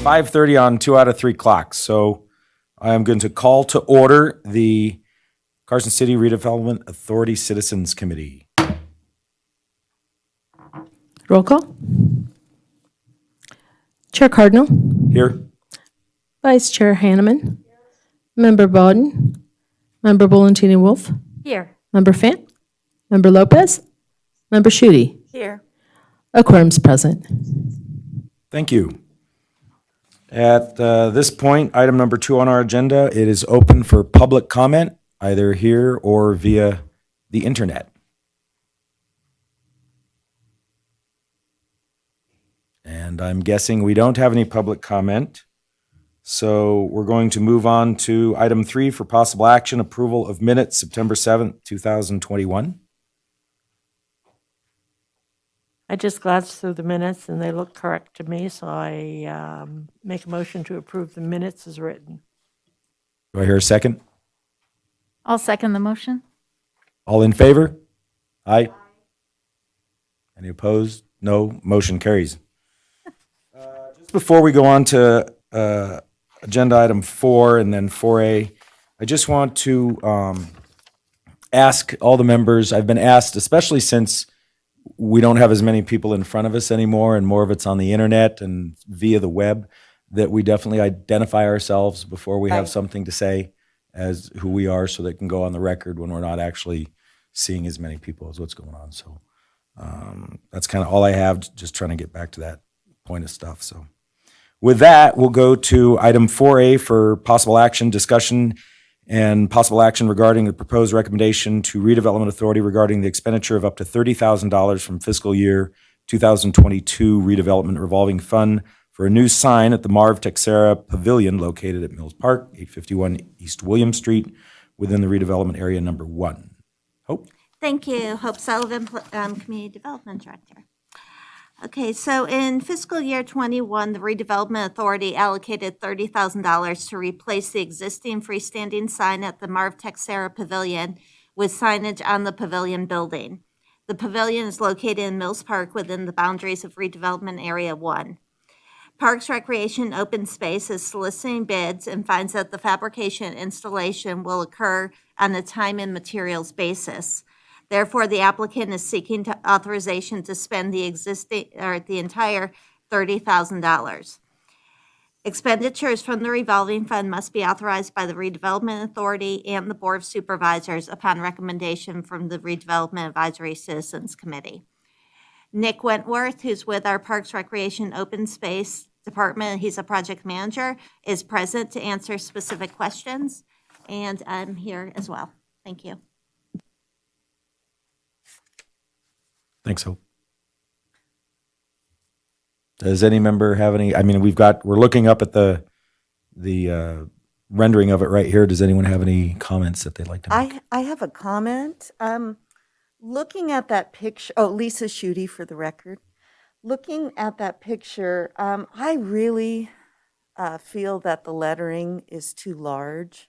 5:30 on 2 out of 3 clocks. So I am going to call to order the Carson City Redevelopment Authority Citizens Committee. Roll call. Chair Cardinal. Here. Vice Chair Hanneman. Member Bowden. Member Bolentini-Wolf. Here. Member Fant. Member Lopez. Member Schutte. Here. A quorum's present. Thank you. At this point, item number 2 on our agenda, it is open for public comment, either here or via the internet. And I'm guessing we don't have any public comment. So we're going to move on to item 3 for possible action, approval of minutes, September 7th, 2021. I just glanced through the minutes and they look correct to me, so I make a motion to approve the minutes as written. Do I hear a second? I'll second the motion. All in favor? Aye. Any opposed? No. Motion carries. Just before we go on to agenda item 4 and then 4A, I just want to ask all the members, I've been asked, especially since we don't have as many people in front of us anymore and more of it's on the internet and via the web, that we definitely identify ourselves before we have something to say as who we are, so that can go on the record when we're not actually seeing as many people as what's going on. So that's kind of all I have, just trying to get back to that point of stuff. So with that, we'll go to item 4A for possible action, discussion, and possible action regarding the proposed recommendation to Redevelopment Authority regarding the expenditure of up to $30,000 from fiscal year 2022 Redevelopment Revolving Fund for a new sign at the Marv Texera Pavilion located at Mills Park, 851 East William Street, within the redevelopment area number 1. Hope? Thank you. Hope Sullivan, Community Development Director. Okay, so in fiscal year 21, the Redevelopment Authority allocated $30,000 to replace the existing freestanding sign at the Marv Texera Pavilion with signage on the pavilion building. The pavilion is located in Mills Park within the boundaries of Redevelopment Area 1. Parks, Recreation, Open Space is soliciting bids and finds that the fabrication and installation will occur on a time and materials basis. Therefore, the applicant is seeking authorization to spend the entire $30,000. Expenditures from the revolving fund must be authorized by the Redevelopment Authority and the Board of Supervisors upon recommendation from the Redevelopment Advisory Citizens Committee. Nick Wentworth, who's with our Parks, Recreation, Open Space Department, he's a project manager, is present to answer specific questions, and I'm here as well. Thank you. Thanks, Hope. Does any member have any, I mean, we're looking up at the rendering of it right here. Does anyone have any comments that they'd like to make? I have a comment. Looking at that picture, Lisa Schutte for the record. Looking at that picture, I really feel that the lettering is too large.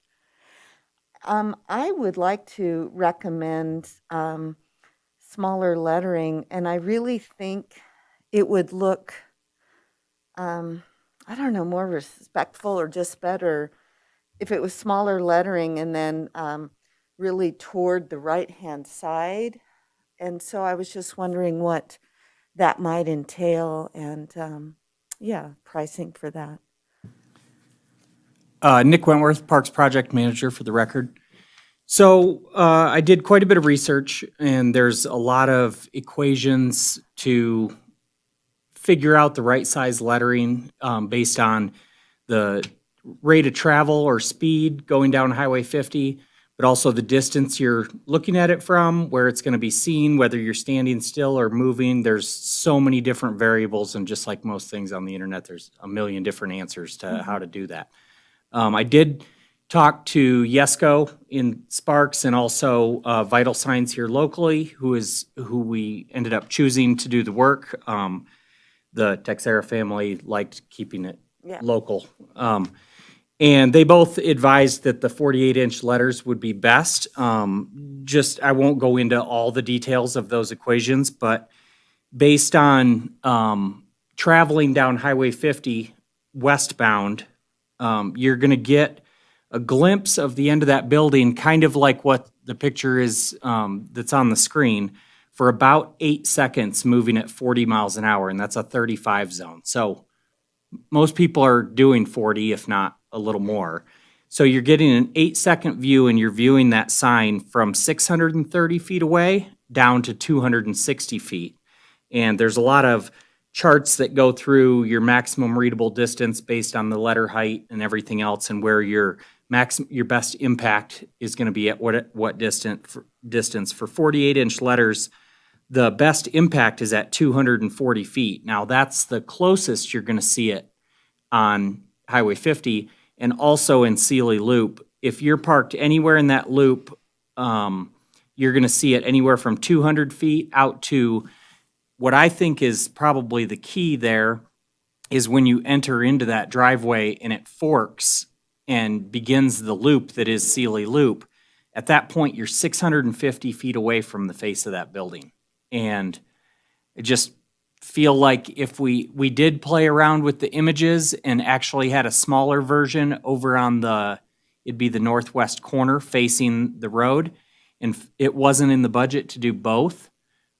I would like to recommend smaller lettering, and I really think it would look, more respectful or just better if it was smaller lettering and then really toward the right-hand side. And so I was just wondering what that might entail and, pricing for that. Nick Wentworth, Parks Project Manager for the record. So I did quite a bit of research, and there's a lot of equations to figure out the right size lettering based on the rate of travel or speed going down Highway 50, but also the distance you're looking at it from, where it's going to be seen, whether you're standing still or moving. There's so many different variables, and just like most things on the internet, there's a million different answers to how to do that. I did talk to Yesco in Sparks and also Vital Signs here locally, who we ended up choosing to do the work. The Texera family liked keeping it local. And they both advised that the 48-inch letters would be best. I won't go into all the details of those equations, but based on traveling down Highway 50 westbound, you're going to get a glimpse of the end of that building, kind of like what the picture is that's on the screen, for about 8 seconds moving at 40 miles an hour, and that's a 35 zone. So most people are doing 40, if not a little more. So you're getting an 8-second view, and you're viewing that sign from 630 feet away down to 260 feet. And there's a lot of charts that go through your maximum readable distance based on the letter height and everything else, and where your best impact is going to be at what distance for 48-inch letters. The best impact is at 240 feet. Now, that's the closest you're going to see it on Highway 50 and also in Sealy Loop. If you're parked anywhere in that loop, you're going to see it anywhere from 200 feet out to what I think is probably the key there is when you enter into that driveway and it forks and begins the loop that is Sealy Loop. At that point, you're 650 feet away from the face of that building. And I just feel like if we did play around with the images and actually had a smaller version over on it'd be the northwest corner facing the road, and it wasn't in the budget to do both,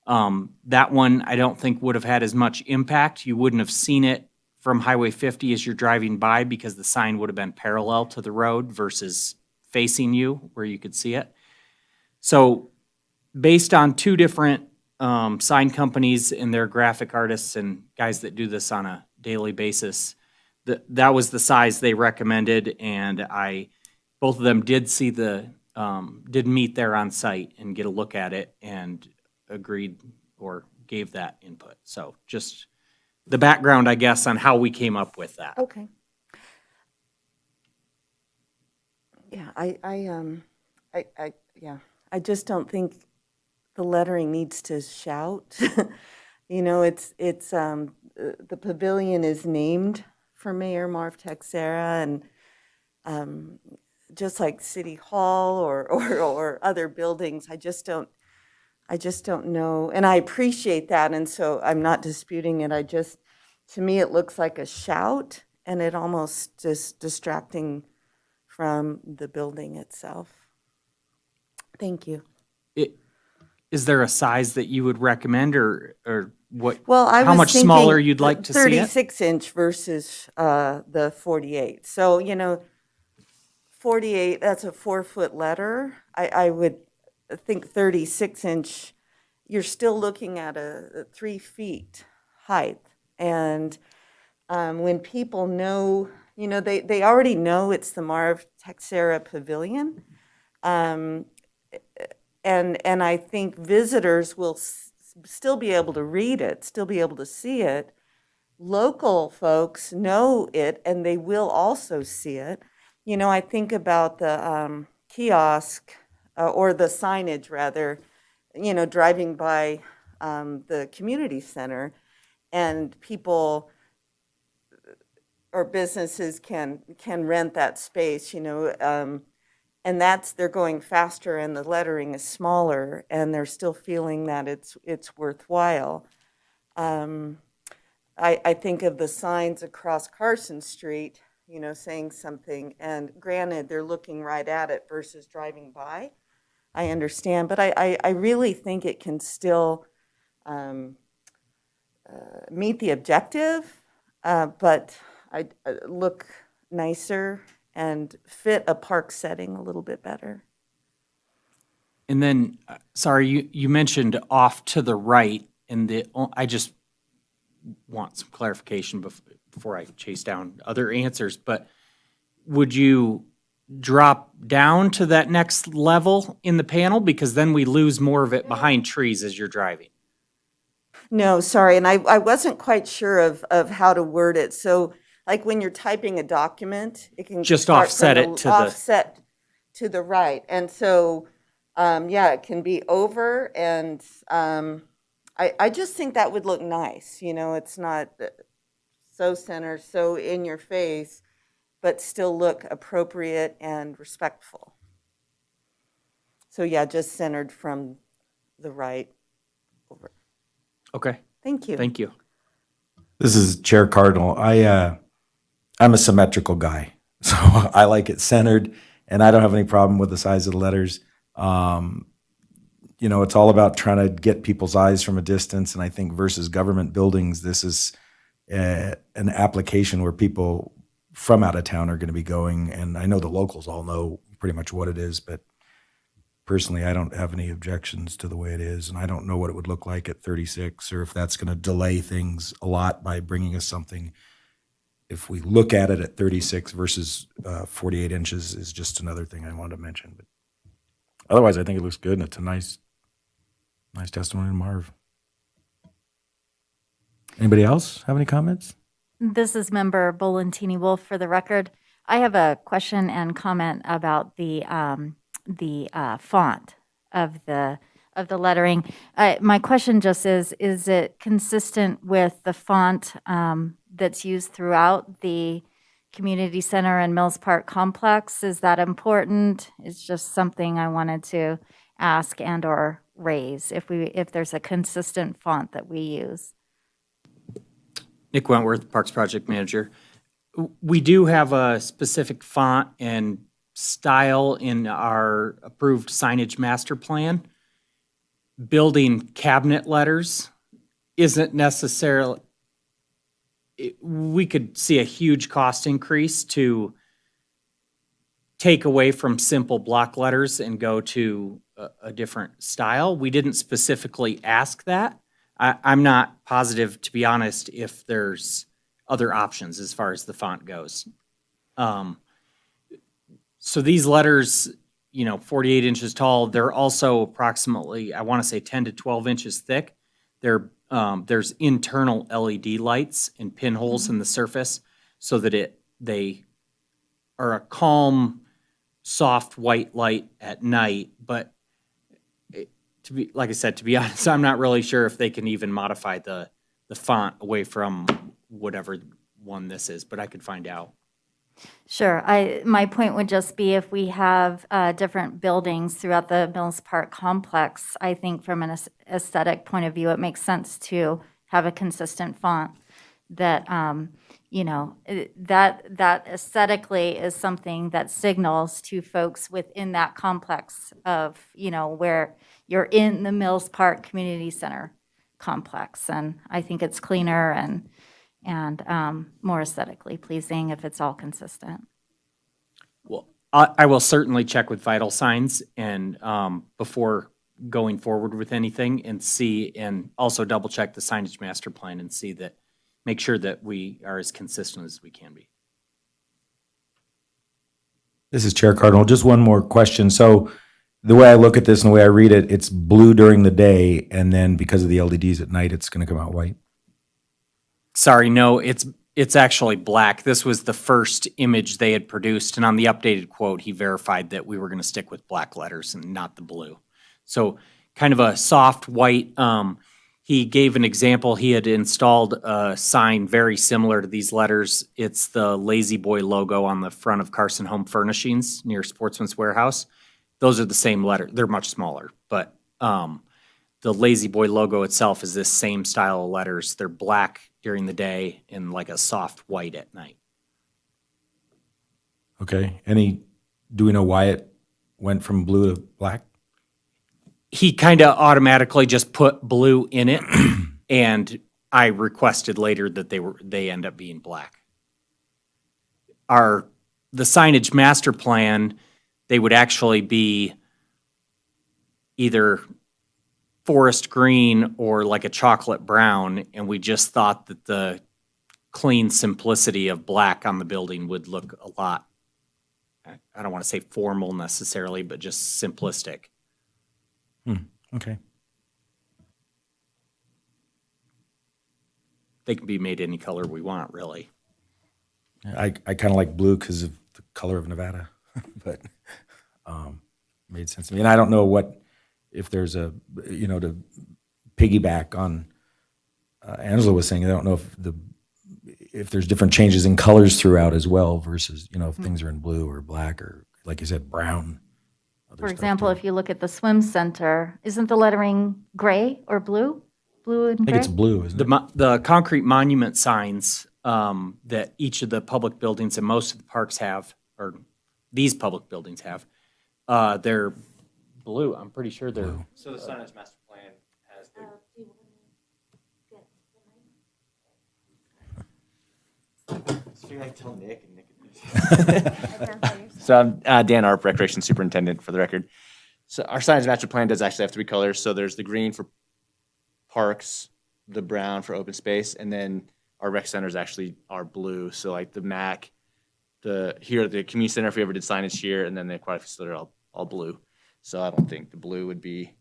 that one I don't think would have had as much impact. You wouldn't have seen it from Highway 50 as you're driving by because the sign would have been parallel to the road versus facing you where you could see it. So based on two different sign companies and their graphic artists and guys that do this on a daily basis, that was the size they recommended, and both of them did did meet there on site and get a look at it and agreed or gave that input. So just the background, I guess, on how we came up with that. Okay. Yeah, I just don't think the lettering needs to shout. You know, the pavilion is named for Mayor Marv Texera, and just like City Hall or other buildings, I just don't know, and I appreciate that, and so I'm not disputing it. To me, it looks like a shout, and it almost just distracting from the building itself. Thank you. Is there a size that you would recommend, or what? Well, I was how much thinking smaller you'd like to see it? 36-inch versus the 48. So, 48, that's a 4-foot letter. I would think 36-inch, you're still looking at a 3 feet height. And when people know, they already know it's the Marv Texera Pavilion. And I think visitors will still be able to read it, still be able to see it. Local folks know it, and they will also see it. I think about the kiosk, or the signage rather, driving by the community center, and people or businesses can rent that space, and they're going faster, and the lettering is smaller, and they're still feeling that it's worthwhile. I think of the signs across Carson Street, saying something, and granted, they're looking right at it versus driving by. I understand, but I really think it can still meet the objective, but I look nicer and fit a park setting a little bit better. And then, sorry, you mentioned off to the right, and I just want some clarification before I chase down other answers, but would you drop down to that next level in the panel? Because then we lose more of it behind trees as you're driving. No, sorry, and I wasn't quite sure of how to word it. So, like when you're typing a document, it can Just start offset from it to the- offset to the right, and so it can be over, and I just think that would look nice. It's not so centered, so in your face, but still look appropriate and respectful. So just centered from the right over. Okay, Thank you. thank you. This is Chair Cardinal. I'm a symmetrical guy, so I like it centered, and I don't have any problem with the size of the letters. It's all about trying to get people's eyes from a distance, and I think versus government buildings, this is an application where people from out of town are going to be going, and I know the locals all know pretty much what it is, but personally, I don't have any objections to the way it is, and I don't know what it would look like at 36, or if that's going to delay things a lot by bringing us something. If we look at it at 36 versus 48 inches is just another thing I wanted to mention. But otherwise, I think it looks good, and it's a nice testimony to Marv. Anybody else have any comments? This is Member Bolentini Wolf for the record. I have a question and comment about the font of the lettering. My question just is it consistent with the font that's used throughout the community center and Mills Park complex? Is that important? It's just something I wanted to ask and or raise if there's a consistent font that we use. Nick Wentworth, Parks Project Manager. We do have a specific font and style in our approved signage master plan. Building cabinet letters isn't necessarily, we could see a huge cost increase to take away from simple block letters and go to a different style. We didn't specifically ask that. I'm not positive, to be honest, if there's other options as far as the font goes. So these letters, 48 inches tall, they're also approximately, I want to say 10 to 12 inches thick. There's internal LED lights and pinholes in the surface so that they are a calm, soft white light at night. But like I said, to be honest, I'm not really sure if they can even modify the font away from whatever one this is, but I could find out. Sure. My point would just be if we have different buildings throughout the Mills Park complex, I think from an aesthetic point of view, it makes sense to have a consistent font that, that aesthetically is something that signals to folks within that complex of, where you're in the Mills Park Community Center complex. And I think it's cleaner and more aesthetically pleasing if it's all consistent. Well, I will certainly check with Vital Signs and before going forward with anything and also double check the signage master plan and make sure that we are as consistent as we can be. This is Chair Cardinal. Just one more question. So the way I look at this and the way I read it, it's blue during the day, and then because of the LEDs at night, it's going to come out white. Sorry, no, it's actually black. This was the first image they had produced, and on the updated quote, he verified that we were going to stick with black letters and not the blue. So kind of a soft white. He gave an example. He had installed a sign very similar to these letters. It's the Lazy Boy logo on the front of Carson Home Furnishings near Sportsman's Warehouse. Those are the same letter. They're much smaller, but the Lazy Boy logo itself is this same style of letters. They're black during the day and like a soft white at night. Okay. Do we know why it went from blue to black? He kind of automatically just put blue in it, and I requested later that they end up being black. The signage master plan, they would actually be either forest green or like a chocolate brown, and we just thought that the clean simplicity of black on the building would look a lot, I don't want to say formal necessarily, but just simplistic. Okay. They can be made any color we want, really. I kind of like blue because of the color of Nevada, but made sense to me. And I don't know if there's to piggyback on Angela was saying, I don't know if there's different changes in colors throughout as well versus, if things are in blue or black or, like you said, brown. For example, if you look at the swim center, isn't the lettering gray or blue? Blue and I think gray? it's blue, isn't it? The concrete monument signs that each of the public buildings and most of the parks have, or these public buildings have. They're blue. I'm pretty sure they're. So the signage master plan has the. Tell Nick and Nick. So I'm Dan Arp, Recreation Superintendent for the record. So our signage master plan does actually have 3 colors. So there's the green for parks, the brown for open space, and then our rec centers actually are blue. So like the MAC, the community center, if we ever did signage here, and then the aquatic facility are all blue. So I don't think the blue would be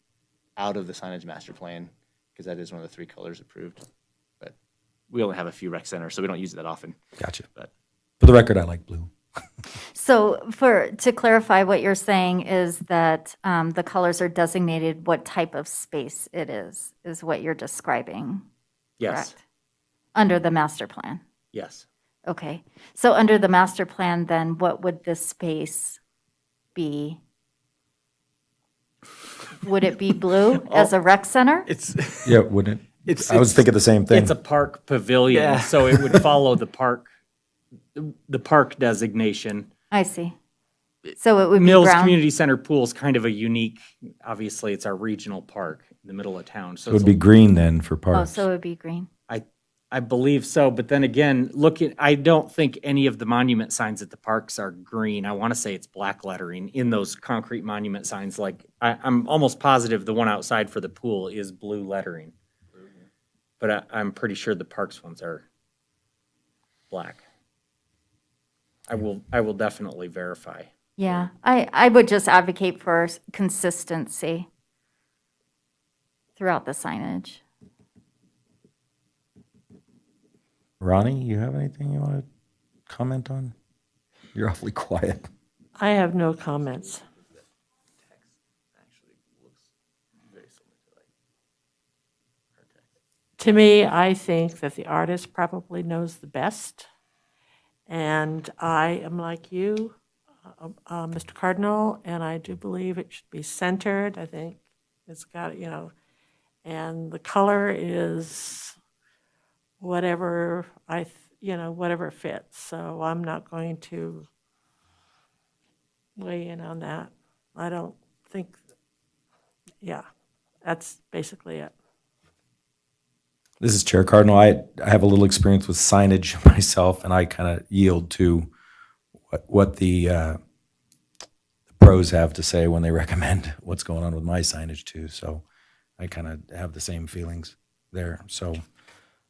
out of the signage master plan because that is one of the 3 colors approved. But we only have a few rec centers, so we don't use it that often. Gotcha. But For the record, I like blue. So to clarify, what you're saying is that the colors are designated what type of space it is what you're describing, Yes. correct? Under the master plan. Yes. Okay. So under the master plan, then what would this space be? Would it be blue as a rec center? It's Yeah, wouldn't it? it's I was thinking the same thing. It's a park pavilion, Yeah. so it would follow the park designation. I see. So it would be Mills brown? Community Center Pool is kind of a unique, obviously, it's our regional park in the middle of town. So It would be green then for Oh, parks. so it would be green. I believe so, but then again, I don't think any of the monument signs at the parks are green. I want to say it's black lettering in those concrete monument signs. Like, I'm almost positive the one outside for the pool is blue lettering. But I'm pretty sure the parks ones are black. I will definitely verify. Yeah, I would just advocate for consistency throughout the signage. Ronnie, you have anything you want to comment on? You're awfully quiet. I have no comments. To me, I think that the artist probably knows the best. And I am like you, Mr. Cardinal, and I do believe it should be centered. I think it's got, and the color is whatever whatever fits. So I'm not going to weigh in on that. I don't think, that's basically it. This is Chair Cardinal. I have a little experience with signage myself, and I kind of yield to what the pros have to say when they recommend what's going on with my signage too. So I kind of have the same feelings there. So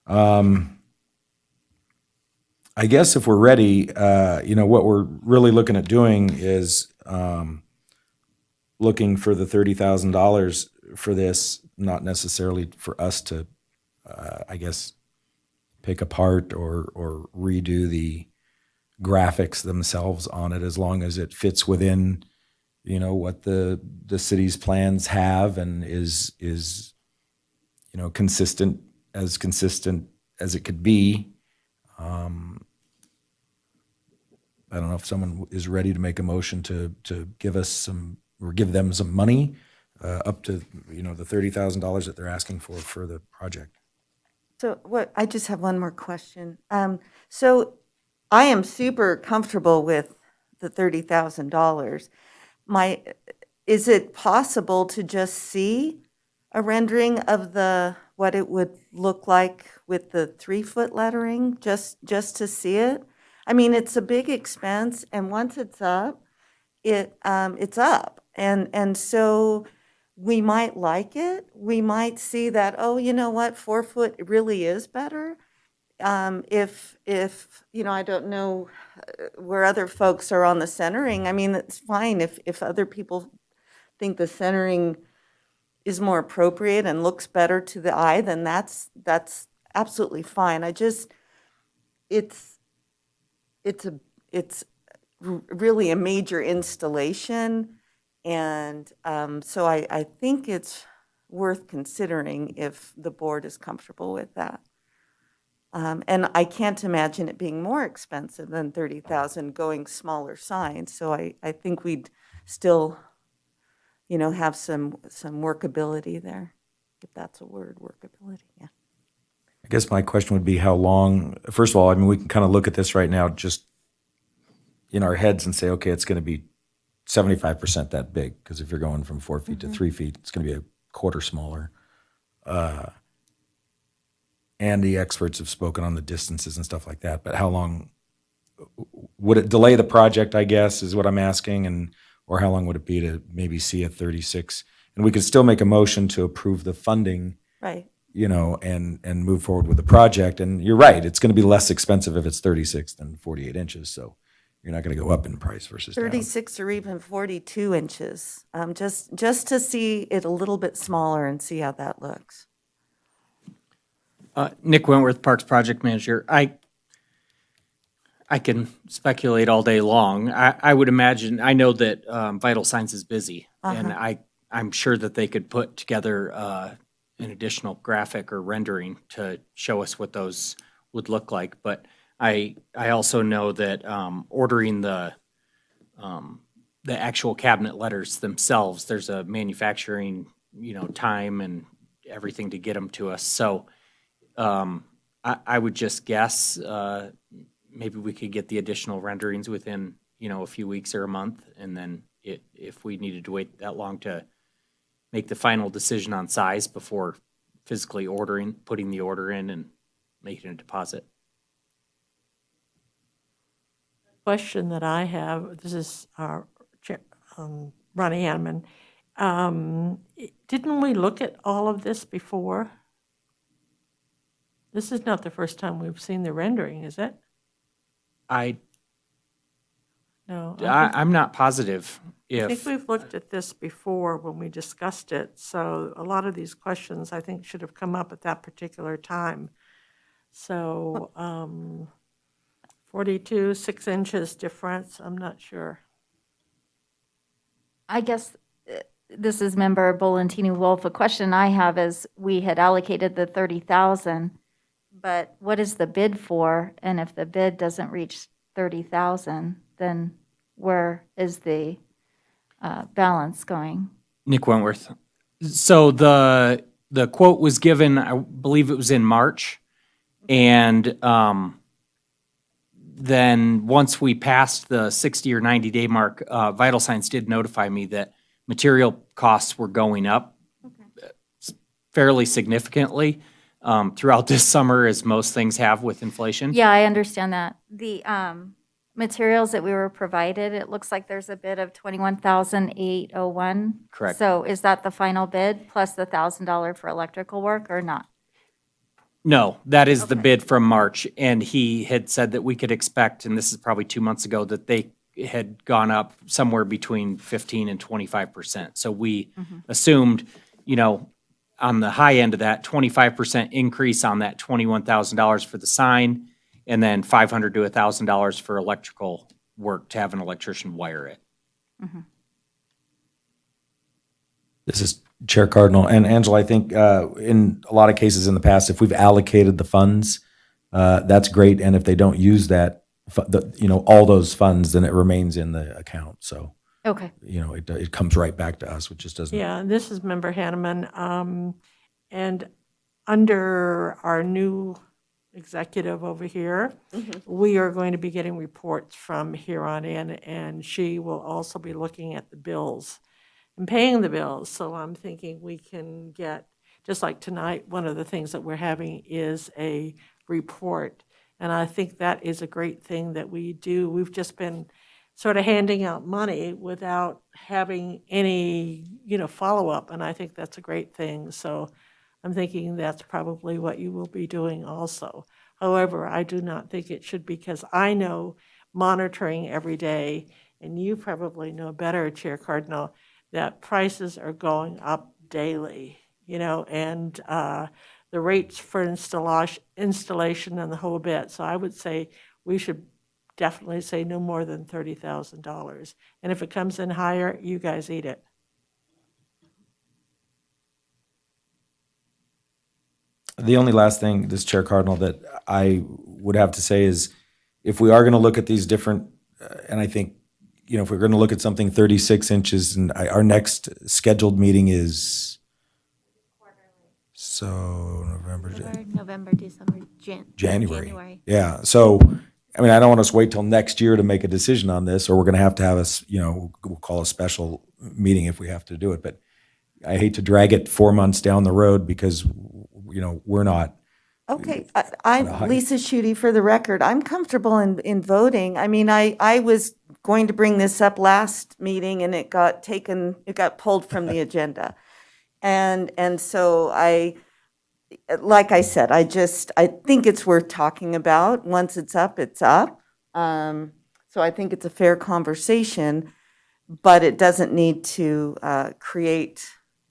I guess if we're ready, what we're really looking at doing is looking for the $30,000 for this, not necessarily for us to I guess, pick apart or redo the graphics themselves on it, as long as it fits within, what the city's plans have and is consistent as it could be. I don't know if someone is ready to make a motion to give us some, or give them some money up to, the $30,000 that they're asking for the project. So I just have one more question. So I am super comfortable with the $30,000. Is it possible to just see a rendering of what it would look like with the 3-foot lettering, just to see it? I mean, it's a big expense, and once it's up, it's up. And so we might like it. We might see that, oh, you know what, 4 foot really is better. If I don't know where other folks are on the centering. I mean, it's fine if other people think the centering is more appropriate and looks better to the eye, then that's absolutely fine. It's really a major installation. And so I think it's worth considering if the board is comfortable with that. And I can't imagine it being more expensive than $30,000 going smaller signs. So I think we'd still, have some workability there, if that's a word, workability, yeah. guess my question would be how long, first of all, I mean, we can kind of look at this right now just in our heads and say, okay, it's going to be 75% that big, because if you're going from 4 feet to 3 feet, it's going to be a quarter smaller. And the experts have spoken on the distances and stuff like that, but how long would it delay the project, I guess, is what I'm asking, and or how long would it be to maybe see a 36? And we could still make a motion to approve the funding, Right. you know, and move forward with the project. And you're right, it's going to be less expensive if it's 36 than 48 inches, so you're not going to go up in price versus down. 36 or even 42 inches, just to see it a little bit smaller and see how that looks. Nick Wentworth, Parks Project Manager. I can speculate all day long. I would imagine, I know that Vital Signs is busy, and I'm sure that they could put together an additional graphic or rendering to show us what those would look like. But I also know that ordering the actual cabinet letters themselves, there's a manufacturing, time and everything to get them to us. So I would just guess maybe we could get the additional renderings within, a few weeks or a month. And then if we needed to wait that long to make the final decision on size before physically putting the order in and making a deposit. Question that I have, this is our Chair, Ronnie Hanman. Didn't we look at all of this before? This is not the first time we've seen the rendering, is it? No. I'm not positive I think if, we've looked at this before when we discussed it, so a lot of these questions, I think, should have come up at that particular time. So, 42, 6 inches difference, I'm not sure. I guess this is Member Bolentini Wolf. A question I have is, we had allocated the 30,000, but what is the bid for? And if the bid doesn't reach 30,000, then where is the balance going? Nick Wentworth. So the quote was given, I believe it was in March. And then once we passed the 60 or 90-day mark, Vital Signs did notify me that material costs were going up fairly significantly throughout this summer, as most things have with inflation. Yeah, I understand that. The materials that we were provided, it looks like there's a bid of $21,801. Correct. So is that the final bid plus the $1,000 for electrical work or not? No, that is the bid from March, and he had said that we could expect, and this is probably 2 months ago, that they had gone up somewhere between 15 and 25%. So we assumed, on the high end of that, 25% increase on that $21,000 for the sign, and then $500 to $1,000 for electrical work to have an electrician wire it. This is Chair Cardinal. And Angela, I think in a lot of cases in the past, if we've allocated the funds, that's great. And if they don't use that, all those funds, then it remains in the account. So, Okay. it comes right back to us, which just doesn't. Yeah, and this is Member Hanneman. And under our new executive over here, we are going to be getting reports from here on in, and she will also be looking at the bills and paying the bills. So I'm thinking we can get, just like tonight, one of the things that we're having is a report. And I think that is a great thing that we do. We've just been sort of handing out money without having any, follow-up, and I think that's a great thing. So I'm thinking that's probably what you will be doing also. However, I do not think it should, because I know monitoring every day, and you probably know better, Chair Cardinal, that prices are going up daily, and the rates for installation and the whole bit. So I would say we should definitely say no more than $30,000. And if it comes in higher, you guys eat it. The only last thing, this Chair Cardinal, that I would have to say is, if we are going to look at these different, and I think, if we're going to look at something 36 inches, and our next scheduled meeting is So November, November, December, January. Yeah, so, I mean, I don't want us to wait till next year to make a decision on this, or we're gonna have to have us, we'll call a special meeting if we have to do it, but I hate to drag it 4 months down the road because, we're not, Okay, I'm Lisa Schutte for the record. I'm comfortable in voting. I mean, I was going to bring this up last meeting and it got pulled from the agenda. And so like I said, I think it's worth talking about. Once it's up, it's up. So I think it's a fair conversation, but it doesn't need to create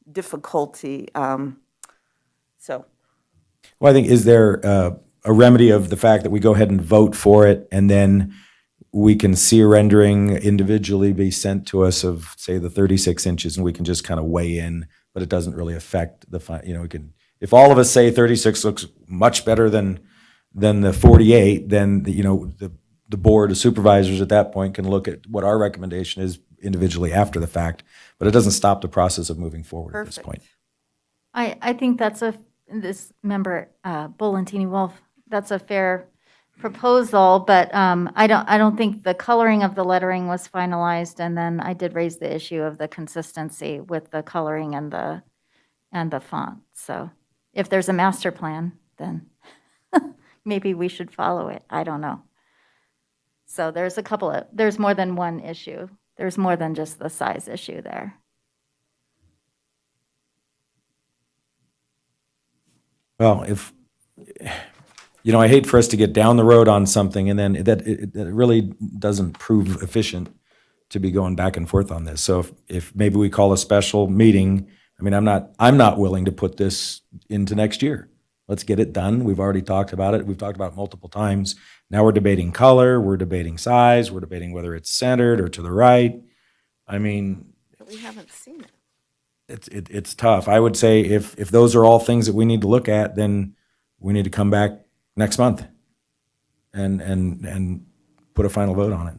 difficulty. So. well, I think, is there a remedy of the fact that we go ahead and vote for it, and then we can see a rendering individually be sent to us of, say, the 36 inches, and we can just kind of weigh in, but it doesn't really affect the, we can, if all of us say 36 looks much better than the 48, then, the board of supervisors at that point can look at what our recommendation is individually after the fact, but it doesn't stop the process of moving forward at this point. I think this member, Bolentini Wolf, that's a fair proposal, but I don't think the coloring of the lettering was finalized, and then I did raise the issue of the consistency with the coloring and the font. So if there's a master plan, then maybe we should follow it. I don't know. So there's more than one issue. There's more than just the size issue there. Well, I hate for us to get down the road on something and then that really doesn't prove efficient to be going back and forth on this. So if maybe we call a special meeting, I mean, I'm not willing to put this into next year. Let's get it done. We've already talked about it. We've talked about it multiple times. Now we're debating color, we're debating size, we're debating whether it's centered or to the right. I mean, We haven't seen it. it's tough. I would say if those are all things that we need to look at, then we need to come back next month and put a final vote on it.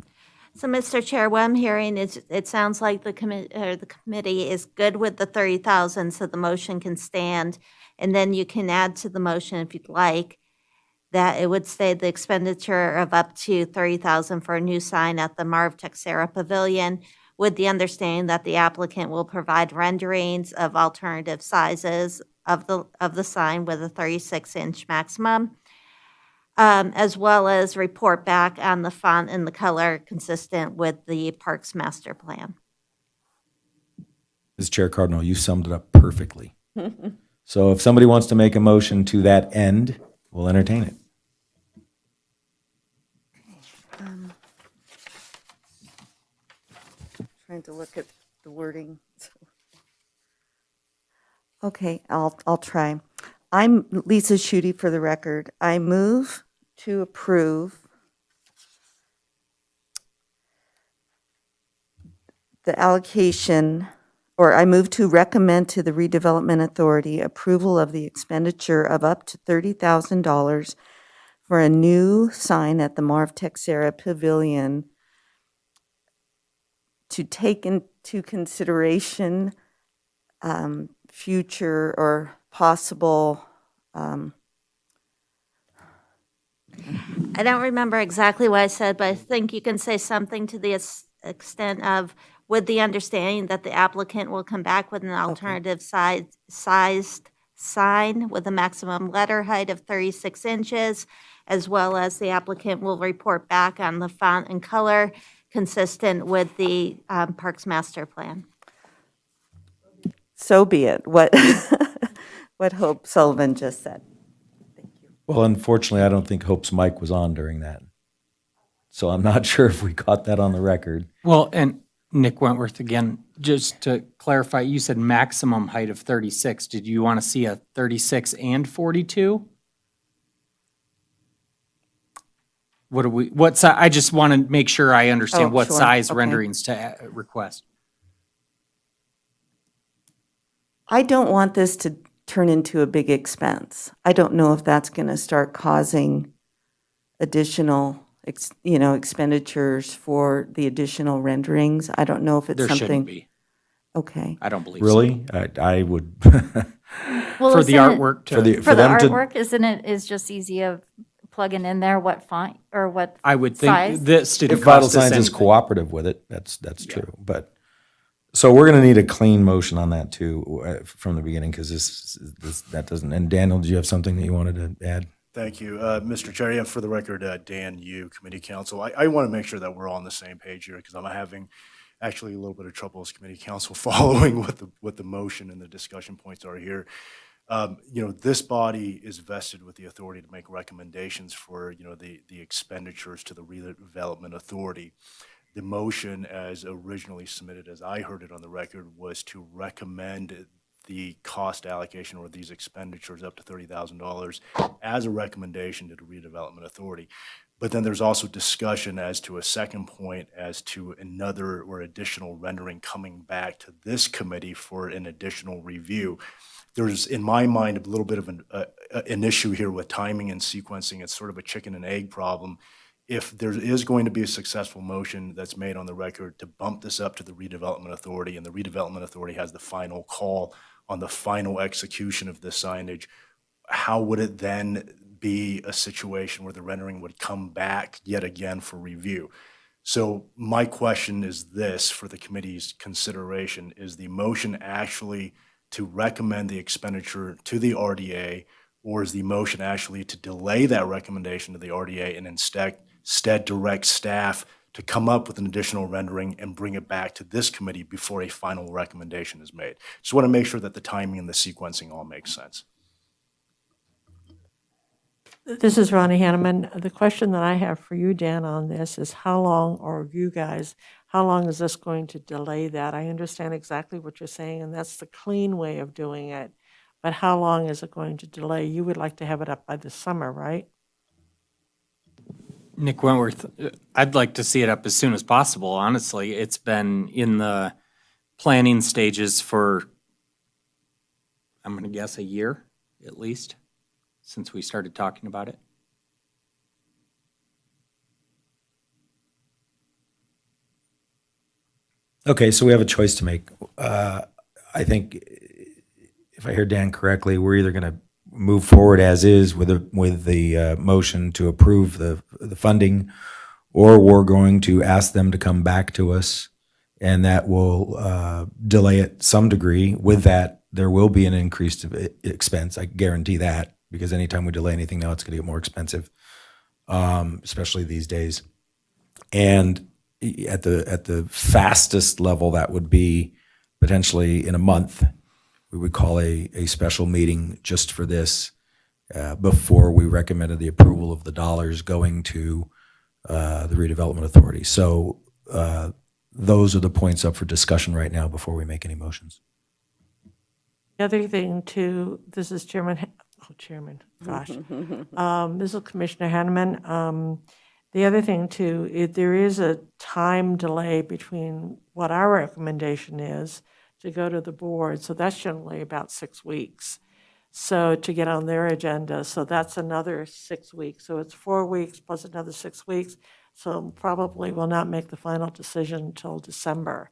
So, Mr. Chair, what I'm hearing is, it sounds like the committee is good with the 30,000, so the motion can stand. And then you can add to the motion, if you'd like, that it would say the expenditure of up to 30,000 for a new sign at the Marv Texera Pavilion, with the understanding that the applicant will provide renderings of alternative sizes of the sign with a 36-inch maximum, as well as report back on the font and the color consistent with the Parks Master Plan. As Chair Cardinal, you summed it up perfectly. So if somebody wants to make a motion to that end, we'll entertain it. Trying to look at the wording. Okay, I'll try. I'm Lisa Schutte for the record. I move to approve the allocation, or I move to recommend to the Redevelopment Authority approval of the expenditure of up to $30,000 for a new sign at the Marv Texera Pavilion to take into consideration future or possible. I don't remember exactly what I said, but I think you can say something to the extent of, with the understanding that the applicant will come back with an alternative sized sign with a maximum letter height of 36 inches, as well as the applicant will report back on the font and color consistent with the Parks Master Plan. So be it. What Hope Sullivan just said. Well, unfortunately, I don't think Hope's mic was on during that. So I'm not sure if we got that on the record. Well, and Nick Wentworth, again, just to clarify, you said maximum height of 36. Did you want to see a 36 and 42? I just want to make sure I understand what sure. size Okay. renderings to request. I don't want this to turn into a big expense. I don't know if that's going to start causing additional, expenditures for the additional renderings. I don't know if it's There something. shouldn't be. Okay. I don't believe so. Really? I would, Well, For the isn't it- artwork to. for the, For for the them to, artwork, isn't it, is just easy of plugging in there what font or what I would size? think this didn't if Vital cost us Signs is anything. cooperative with it, that's true. But, so we're gonna need a clean motion on that too, from the beginning, because that doesn't, and Daniel, do you have something that you wanted to add? Thank you, Mr. Chair. Yeah, for the record, Dan Yu, Committee Counsel. I want to make sure that we're all on the same page here because I'm having actually a little bit of trouble as Committee Counsel following what the motion and the discussion points are here. This body is vested with the authority to make recommendations for, the expenditures to the Redevelopment Authority. The motion, as originally submitted, as I heard it on the record, was to recommend the cost allocation or these expenditures up to $30,000 as a recommendation to the Redevelopment Authority. But then there's also discussion as to a second point as to another or additional rendering coming back to this committee for an additional review. There's, in my mind, a little bit of an issue here with timing and sequencing. It's sort of a chicken and egg problem. If there is going to be a successful motion that's made on the record to bump this up to the Redevelopment Authority, and the Redevelopment Authority has the final call on the final execution of this signage, how would it then be a situation where the rendering would come back yet again for review? So my question is this for the committee's consideration: is the motion actually to recommend the expenditure to the RDA, or is the motion actually to delay that recommendation to the RDA and instead direct staff to come up with an additional rendering and bring it back to this committee before a final recommendation is made? Just want to make sure that the timing and the sequencing all makes sense. This is Ronnie Hanneman. The question that I have for you, Dan, on this is how long, or you guys, how long is this going to delay that? I understand exactly what you're saying, and that's the clean way of doing it. But how long is it going to delay? You would like to have it up by the summer, right? Nick Wentworth, I'd like to see it up as soon as possible, honestly. It's been in the planning stages for, I'm going to guess, a year at least, since we started talking about it. Okay, so we have a choice to make. I think, if I hear Dan correctly, we're either going to move forward as is with the motion to approve the funding, or we're going to ask them to come back to us, and that will delay it some degree. With that, there will be an increased expense. I guarantee that, because anytime we delay anything now, it's going to get more expensive, especially these days. And at the fastest level, that would be potentially in a month. We would call a special meeting just for this before we recommended the approval of the dollars going to the Redevelopment Authority. So those are the points up for discussion right now before we make any motions. The other thing too, this is this is Commissioner Hanneman. The other thing too, there is a time delay between what our recommendation is to go to the board, so that's generally about 6 weeks. So to get on their agenda, so that's another 6 weeks. So it's 4 weeks plus another 6 weeks. So probably will not make the final decision until December.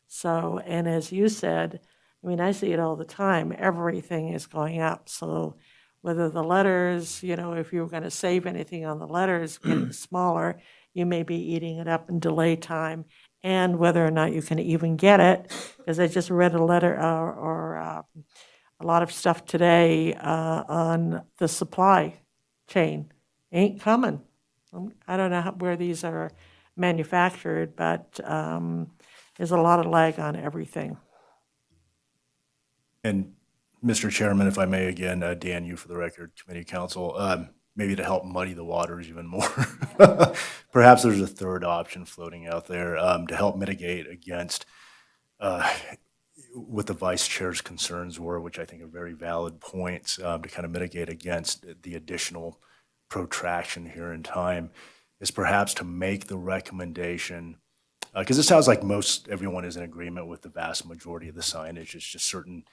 So, and as you said, I mean, I see it all the time. Everything is going up. So whether the letters, if you were going to save anything on the letters, getting smaller, you may be eating it up in delay time, and whether or not you can even get it, because I just read a letter or a lot of stuff today on the supply chain. Ain't coming. I don't know where these are manufactured, but there's a lot of lag on everything. And Mr. Chairman, if I may again, Dan Yu for the record, Committee Counsel, maybe to help muddy the waters even more, perhaps there's a third option floating out there to help mitigate against what the Vice Chair's concerns were, which I think are very valid points, to kind of mitigate against the additional protraction here in time, is perhaps to make the recommendation, because it sounds like everyone is in agreement with the vast majority of the signage. It's just certain,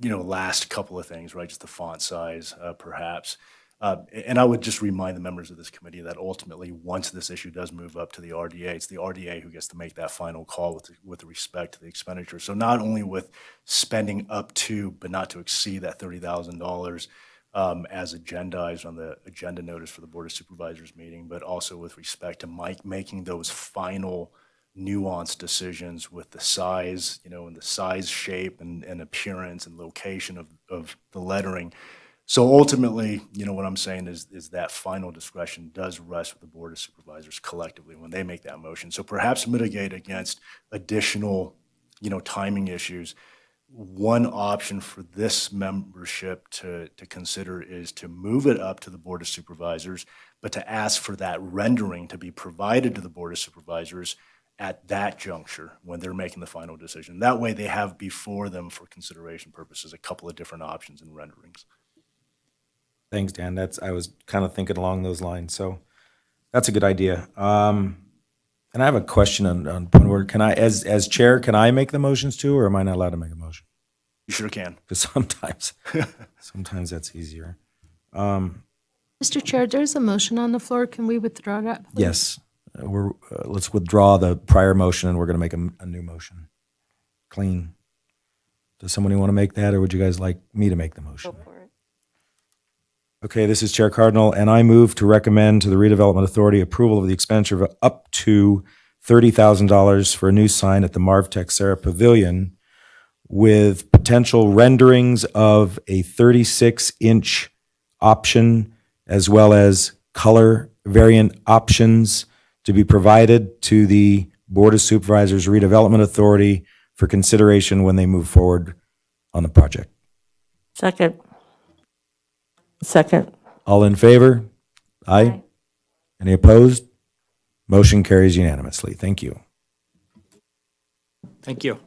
last couple of things, right? Just the font size, perhaps. And I would just remind the members of this committee that ultimately, once this issue does move up to the RDA, it's the RDA who gets to make that final call with respect to the expenditure. So not only with spending up to, but not to exceed that $30,000 as agendized on the agenda notice for the Board of Supervisors meeting, but also with respect to making those final nuanced decisions with the size, and the size, shape, and appearance and location of the lettering. So ultimately, what I'm saying is that final discretion does rest with the Board of Supervisors collectively when they make that motion. So perhaps mitigate against additional, timing issues. One option for this membership to consider is to move it up to the Board of Supervisors, but to ask for that rendering to be provided to the Board of Supervisors at that juncture when they're making the final decision. That way they have before them for consideration purposes a couple of different options and renderings. Thanks, Dan. I was kind of thinking along those lines, so that's a good idea. And I have a question on point of order. Can I, as chair, can I make the motions too, or am I not allowed to make a motion? You sure can. Because sometimes that's easier. Mr. Chair, there's a motion on the floor. Can we withdraw that, please? Yes, let's withdraw the prior motion, and we're going to make a new motion. Clean. Does somebody want to make that, or would you guys like me to make the motion? Go for it. Okay, this is Chair Cardinal, and I move to recommend to the Redevelopment Authority approval of the expenditure of up to $30,000 for a new sign at the MarvTech Sarah Pavilion with potential renderings of a 36-inch option as well as color variant options to be provided to the Board of Supervisors Redevelopment Authority for consideration when they move forward on the project. Second. Second. All in favor? Aye. Any opposed? Motion carries unanimously. Thank you. Thank you.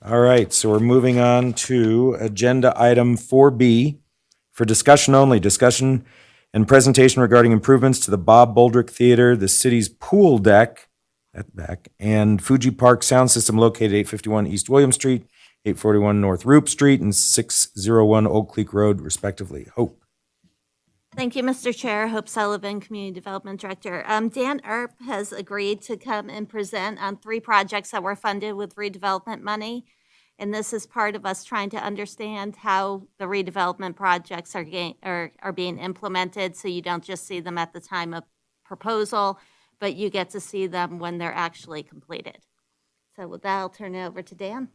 All right, so we're moving on to agenda item 4B for discussion only. Discussion and presentation regarding improvements to the Bob Boldrick Theater, the city's pool deck at the back, and Fuji Park sound system located 851 East William Street, 841 North Roop Street, and 601 Oak Creek Road, respectively. Hope. Thank you, Mr. Chair. Hope Sullivan, Community Development Director. Dan Earp has agreed to come and present on 3 projects that were funded with redevelopment money. And this is part of us trying to understand how the redevelopment projects are being implemented, so you don't just see them at the time of proposal, but you get to see them when they're actually completed. So with that, I'll turn it over to Dan.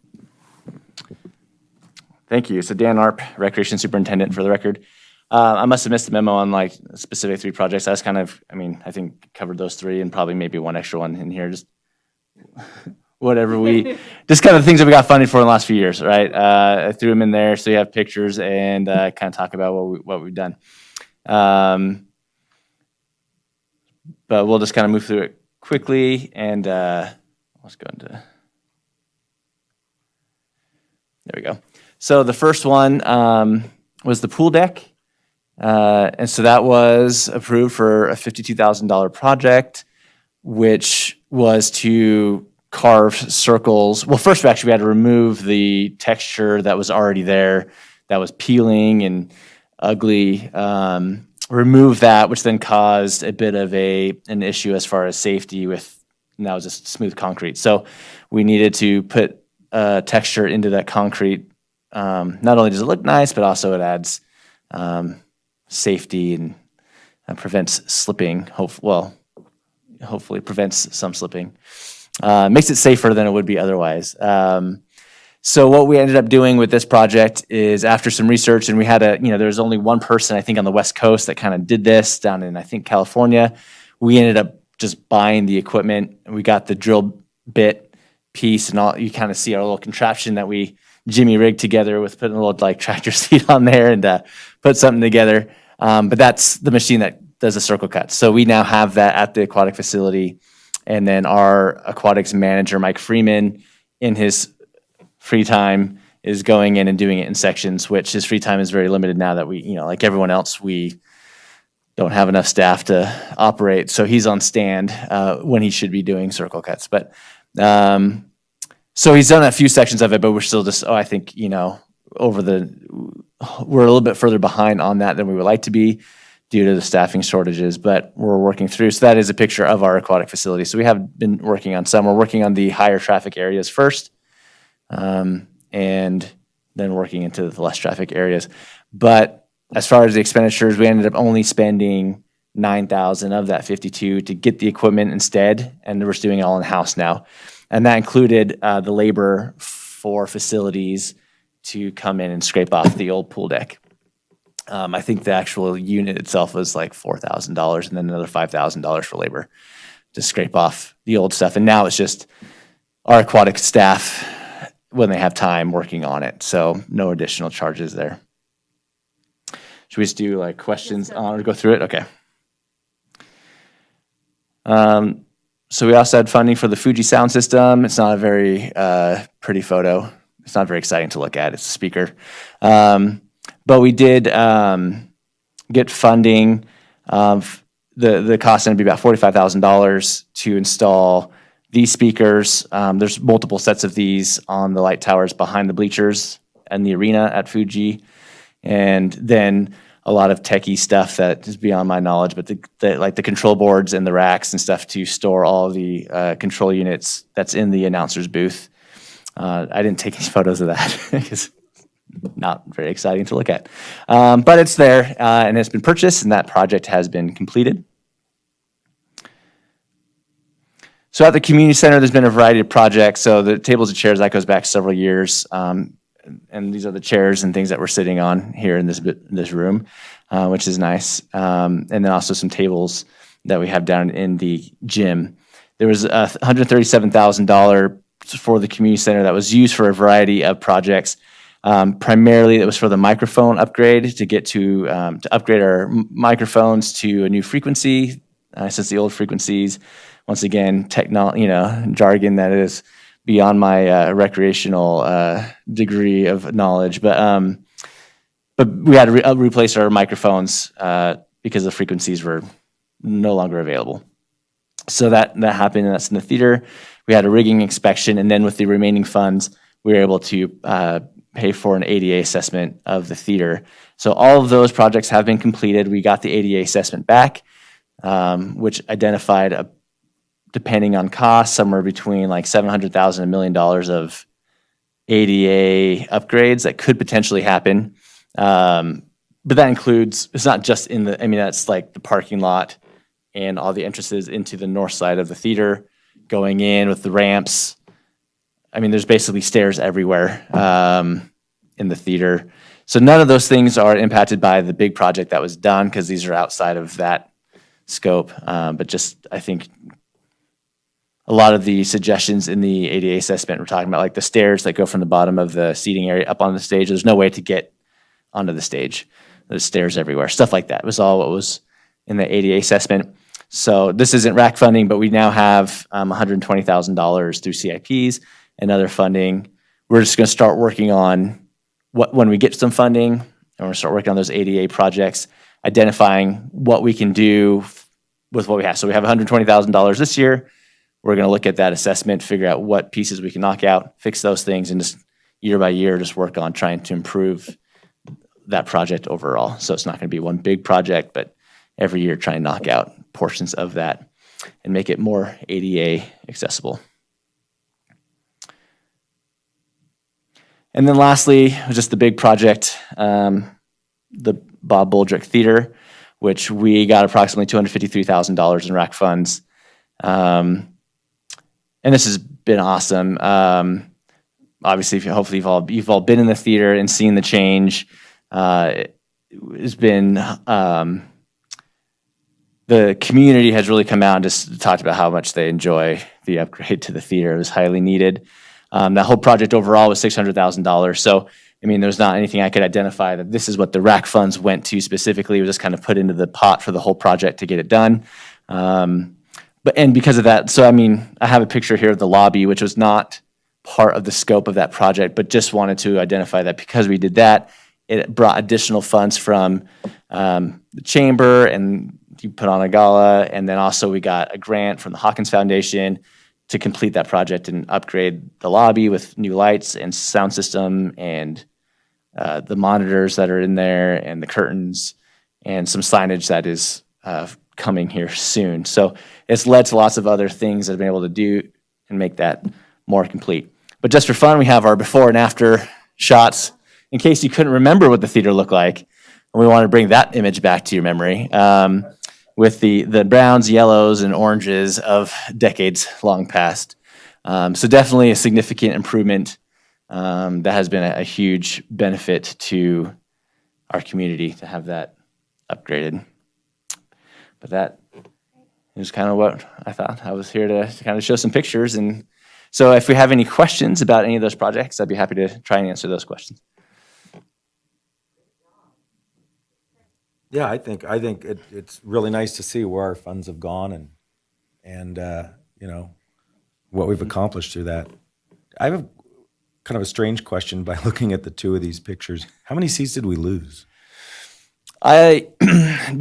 Thank you. So Dan Arp, Recreation Superintendent for the record. I must have missed the memo on like specific 3 projects. I was I think covered those 3 and probably maybe one extra one in here, just whatever just kind of things that we got funded for in the last few years, right? I threw them in there so you have pictures and kind of talk about what we've done. But we'll just kind of move through it quickly and let's go into, there we go. So the first one was the pool deck. And so that was approved for a $52,000 project, which was to carve circles. Well, first we had to remove the texture that was already there that was peeling and ugly. Remove that, which then caused a bit of an issue as far as safety with now just smooth concrete. So we needed to put texture into that concrete. Not only does it look nice, but also it adds safety and prevents slipping. Hopefully prevents some slipping. Makes it safer than it would be otherwise. So what we ended up doing with this project is after some research, and we had there was only one person, I think, on the West Coast that kind of did this down in, I think, California. We ended up just buying the equipment. We got the drill bit piece and all. You kind of see our little contraption that we Jimmy rigged together with putting a little like tractor seat on there and put something together. But that's the machine that does the circle cuts. So we now have that at the aquatic facility. And then our aquatics manager, Mike Freeman, in his free time is going in and doing it in sections, which his free time is very limited now that we, like everyone else, we don't have enough staff to operate. So he's on stand when he should be doing circle cuts. But So he's done a few sections of it, but we're still just, I think, we're a little bit further behind on that than we would like to be due to the staffing shortages, but we're working through. So that is a picture of our aquatic facility. So we have been working on some. We're working on the higher traffic areas first, and then working into the less traffic areas. But as far as the expenditures, we ended up only spending $9,000 of that 52 to get the equipment instead, and we're just doing it all in-house now. And that included the labor for facilities to come in and scrape off the old pool deck. I think the actual unit itself was like $4,000 and then another $5,000 for labor to scrape off the old stuff. And now it's just our aquatic staff when they have time working on it. So no additional charges there. Should we just do like questions on or go through it? Okay. So we also had funding for the Fuji sound system. It's not a very pretty photo. It's not very exciting to look at. It's a speaker. But we did get funding. The cost ended up being about $45,000 to install these speakers. There's multiple sets of these on the light towers behind the bleachers and the arena at Fuji. And then a lot of techie stuff that is beyond my knowledge, but like the control boards and the racks and stuff to store all the control units that's in the announcer's booth. I didn't take any photos of that because not very exciting to look at. But it's there and it's been purchased and that project has been completed. So at the community center, there's been a variety of projects. So the tables and chairs, that goes back several years. And these are the chairs and things that we're sitting on here in this room, which is nice. And then also some tables that we have down in the gym. There was $137,000 for the community center that was used for a variety of projects. Primarily, it was for the microphone upgrade to upgrade our microphones to a new frequency, since the old frequencies, once again, jargon that is beyond my recreational degree of knowledge. But we had to replace our microphones because the frequencies were no longer available. So that happened, and that's in the theater. We had a rigging inspection, and then with the remaining funds, we were able to pay for an ADA assessment of the theater. So all of those projects have been completed. We got the ADA assessment back, which identified, depending on cost, somewhere between like $700,000 and $1 million of ADA upgrades that could potentially happen. But that includes, it's not just that's like the parking lot and all the entrances into the north side of the theater, going in with the ramps. There's basically stairs everywhere in the theater. So none of those things are impacted by the big project that was done because these are outside of that scope. But just, I think, a lot of the suggestions in the ADA assessment we're talking about, like the stairs that go from the bottom of the seating area up on the stage. There's no way to get onto the stage. There's stairs everywhere. Stuff like that was all what was in the ADA assessment. So this isn't RAC funding, but we now have $120,000 through CIPs and other funding. We're just going to start working on when we get some funding, and we're going to start working on those ADA projects, identifying what we can do with what we have. So we have $120,000 this year. We're going to look at that assessment, figure out what pieces we can knock out, fix those things, and just year by year, just work on trying to improve that project overall. So it's not going to be one big project, but every year try and knock out portions of that and make it more ADA accessible. And then lastly, just the big project, the Bob Boldrick Theater, which we got approximately $253,000 in RAC funds. And this has been awesome. Obviously, hopefully you've all been in the theater and seen the change. It's been the community has really come out and just talked about how much they enjoy the upgrade to the theater. It was highly needed. That whole project overall was $600,000. So, there's not anything I could identify that this is what the RAC funds went to specifically. It was just kind of put into the pot for the whole project to get it done. And because of that, so I have a picture here of the lobby, which was not part of the scope of that project, but just wanted to identify that because we did that, it brought additional funds from the chamber, and you put on a gala, and then also we got a grant from the Hawkins Foundation to complete that project and upgrade the lobby with new lights and sound system and the monitors that are in there and the curtains and some signage that is coming here soon. So it's led to lots of other things that I've been able to do and make that more complete. But just for fun, we have our before and after shots in case you couldn't remember what the theater looked like. And we want to bring that image back to your memory with the browns, yellows, and oranges of decades long past. So definitely a significant improvement that has been a huge benefit to our community to have that upgraded. But that is kind of what I thought. I was here to kind of show some pictures. And so if we have any questions about any of those projects, I'd be happy to try and answer those questions. Yeah, I think it's really nice to see where our funds have gone and you know, what we've accomplished through that. I have kind of a strange question by looking at the two of these pictures. How many seats did we lose? I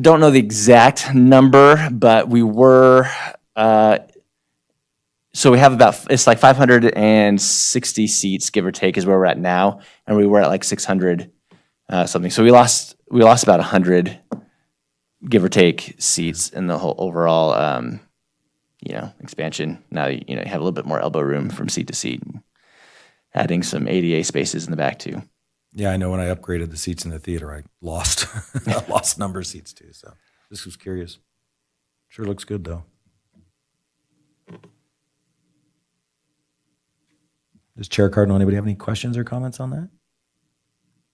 don't know the exact number, but we were, so we have it's like 560 seats, give or take, is where we're at now. And we were at like 600 something. So we lost about 100, give or take, seats in the whole overall, expansion. Now, you have a little bit more elbow room from seat to seat, adding some ADA spaces in the back too. Yeah, I know when I upgraded the seats in the theater, I lost I lost number of seats too. So this was curious. Sure looks good though. Does Chair Cardinal, anybody have any questions or comments on that?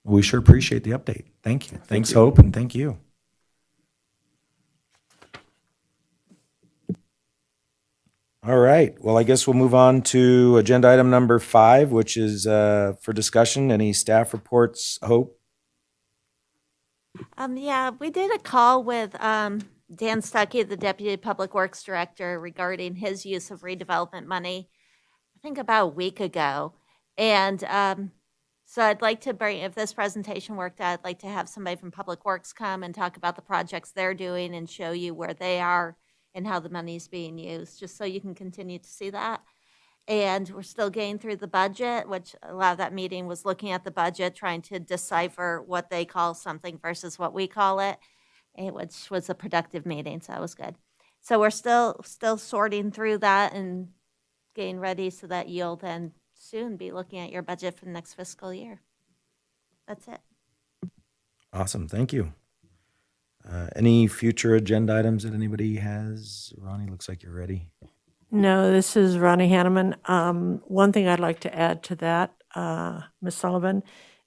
We sure appreciate the update. Thank you. Thanks, Hope, and thank you. All right. Well, I guess we'll move on to agenda item number 5, which is for discussion. Any staff reports, Hope? Yeah, we did a call with Dan Stuckey, the Deputy Public Works Director, regarding his use of redevelopment money, I think about a week ago. And so I'd like to bring, if this presentation worked out, I'd like to have somebody from Public Works come and talk about the projects they're doing and show you where they are and how the money's being used, just so you can continue to see that. And we're still getting through the budget, which a lot of that meeting was looking at the budget, trying to decipher what they call something versus what we call it, which was a productive meeting, so that was good. So we're still sorting through that and getting ready so that you'll then soon be looking at your budget for the next fiscal year. That's it. Awesome. Thank you. Any future agenda items that anybody has? Ronnie, looks like you're ready. No, this is Ronnie Hanneman. One thing I'd like to add to that, Ms. Sullivan,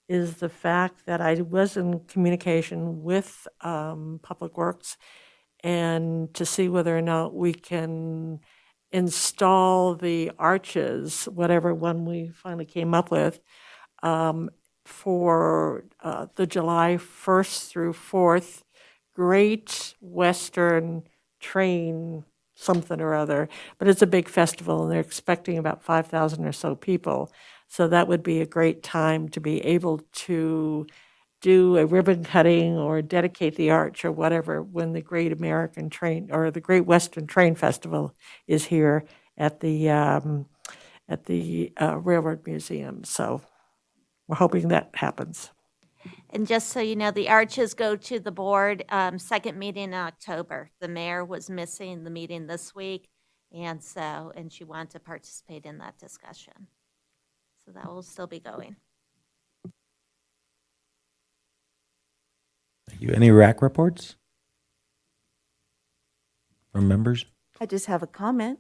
is the fact that I was in communication with Public Works and to see whether or not we can install the arches, whatever one we finally came up with, for the July 1st through 4th Great Western Train something or other. But it's a big festival, and they're expecting about 5,000 or so people. So that would be a great time to be able to do a ribbon cutting or dedicate the arch or whatever when the Great American Train or the Great Western Train Festival is here at the Railroad Museum. So we're hoping that happens. And just so you know, the arches go to the board, second meeting in October. The mayor was missing the meeting this week, and she wanted to participate in that discussion. So that will still be going. Thank you. Any RAC reports from members? I just have a comment.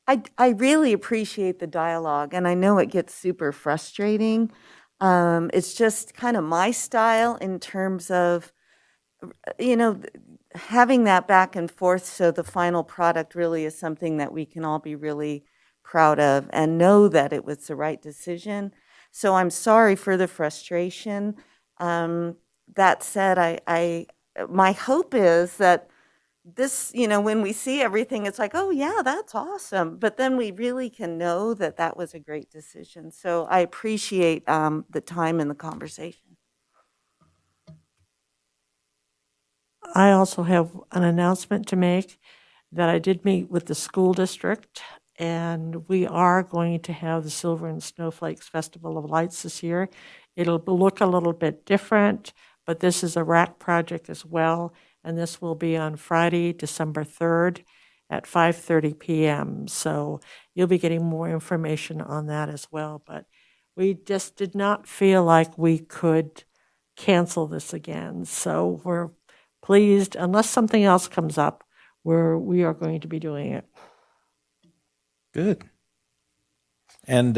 I really appreciate the dialogue, and I know it gets super frustrating. It's just kind of my style in terms of, having that back and forth so the final product really is something that we can all be really proud of and know that it was the right decision. So I'm sorry for the frustration. That said, my hope is that this, when we see everything, it's like, oh yeah, that's awesome. But then we really can know that that was a great decision. So I appreciate the time and the conversation. I also have an announcement to make that I did meet with the school district, and we are going to have the Silver and Snowflakes Festival of Lights this year. It'll look a little bit different, but this is a RAC project as well, and this will be on Friday, December 3rd at 5:30 p.m. So you'll be getting more information on that as well, but we just did not feel like we could cancel this again. So we're pleased, unless something else comes up, we are going to be doing it. Good. And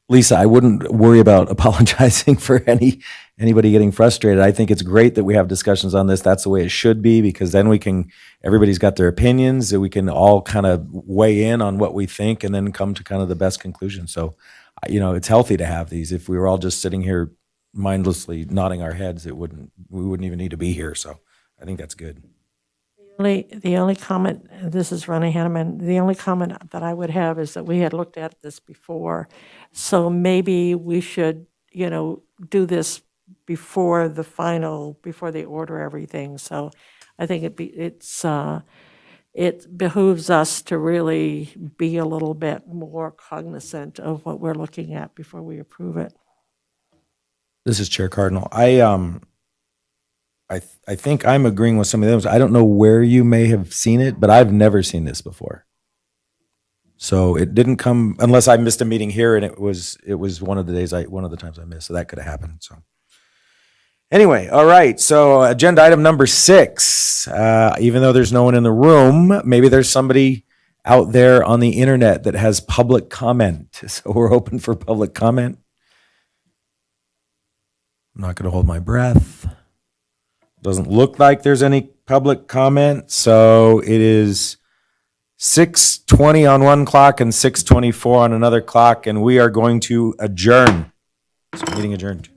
Lisa, I wouldn't worry about apologizing for anybody getting frustrated. I think it's great that we have discussions on this. That's the way it should be, because then everybody's got their opinions, and we can all kind of weigh in on what we think and then come to kind of the best conclusion. So, it's healthy to have these. If we were all just sitting here mindlessly nodding our heads, we wouldn't even need to be here. So I think that's good. The only comment, this is Ronnie Hanneman, the only comment that I would have is that we had looked at this before. So maybe we should, do this before they order everything. So I think it behooves us to really be a little bit more cognizant of what we're looking at before we approve it. This is Chair Cardinal. I think I'm agreeing with some of those. I don't know where you may have seen it, but I've never seen this before. So it didn't come, unless I missed a meeting here, and it was one of the times I missed. So that could have happened. So anyway, all right. So agenda item number 6. Even though there's no one in the room, maybe there's somebody out there on the internet that has public comment. So we're open for public comment. I'm not going to hold my breath. Doesn't look like there's any public comment, so it is 6:20 on one clock and 6:24 on another clock, and we are going to adjourn. So meeting adjourned.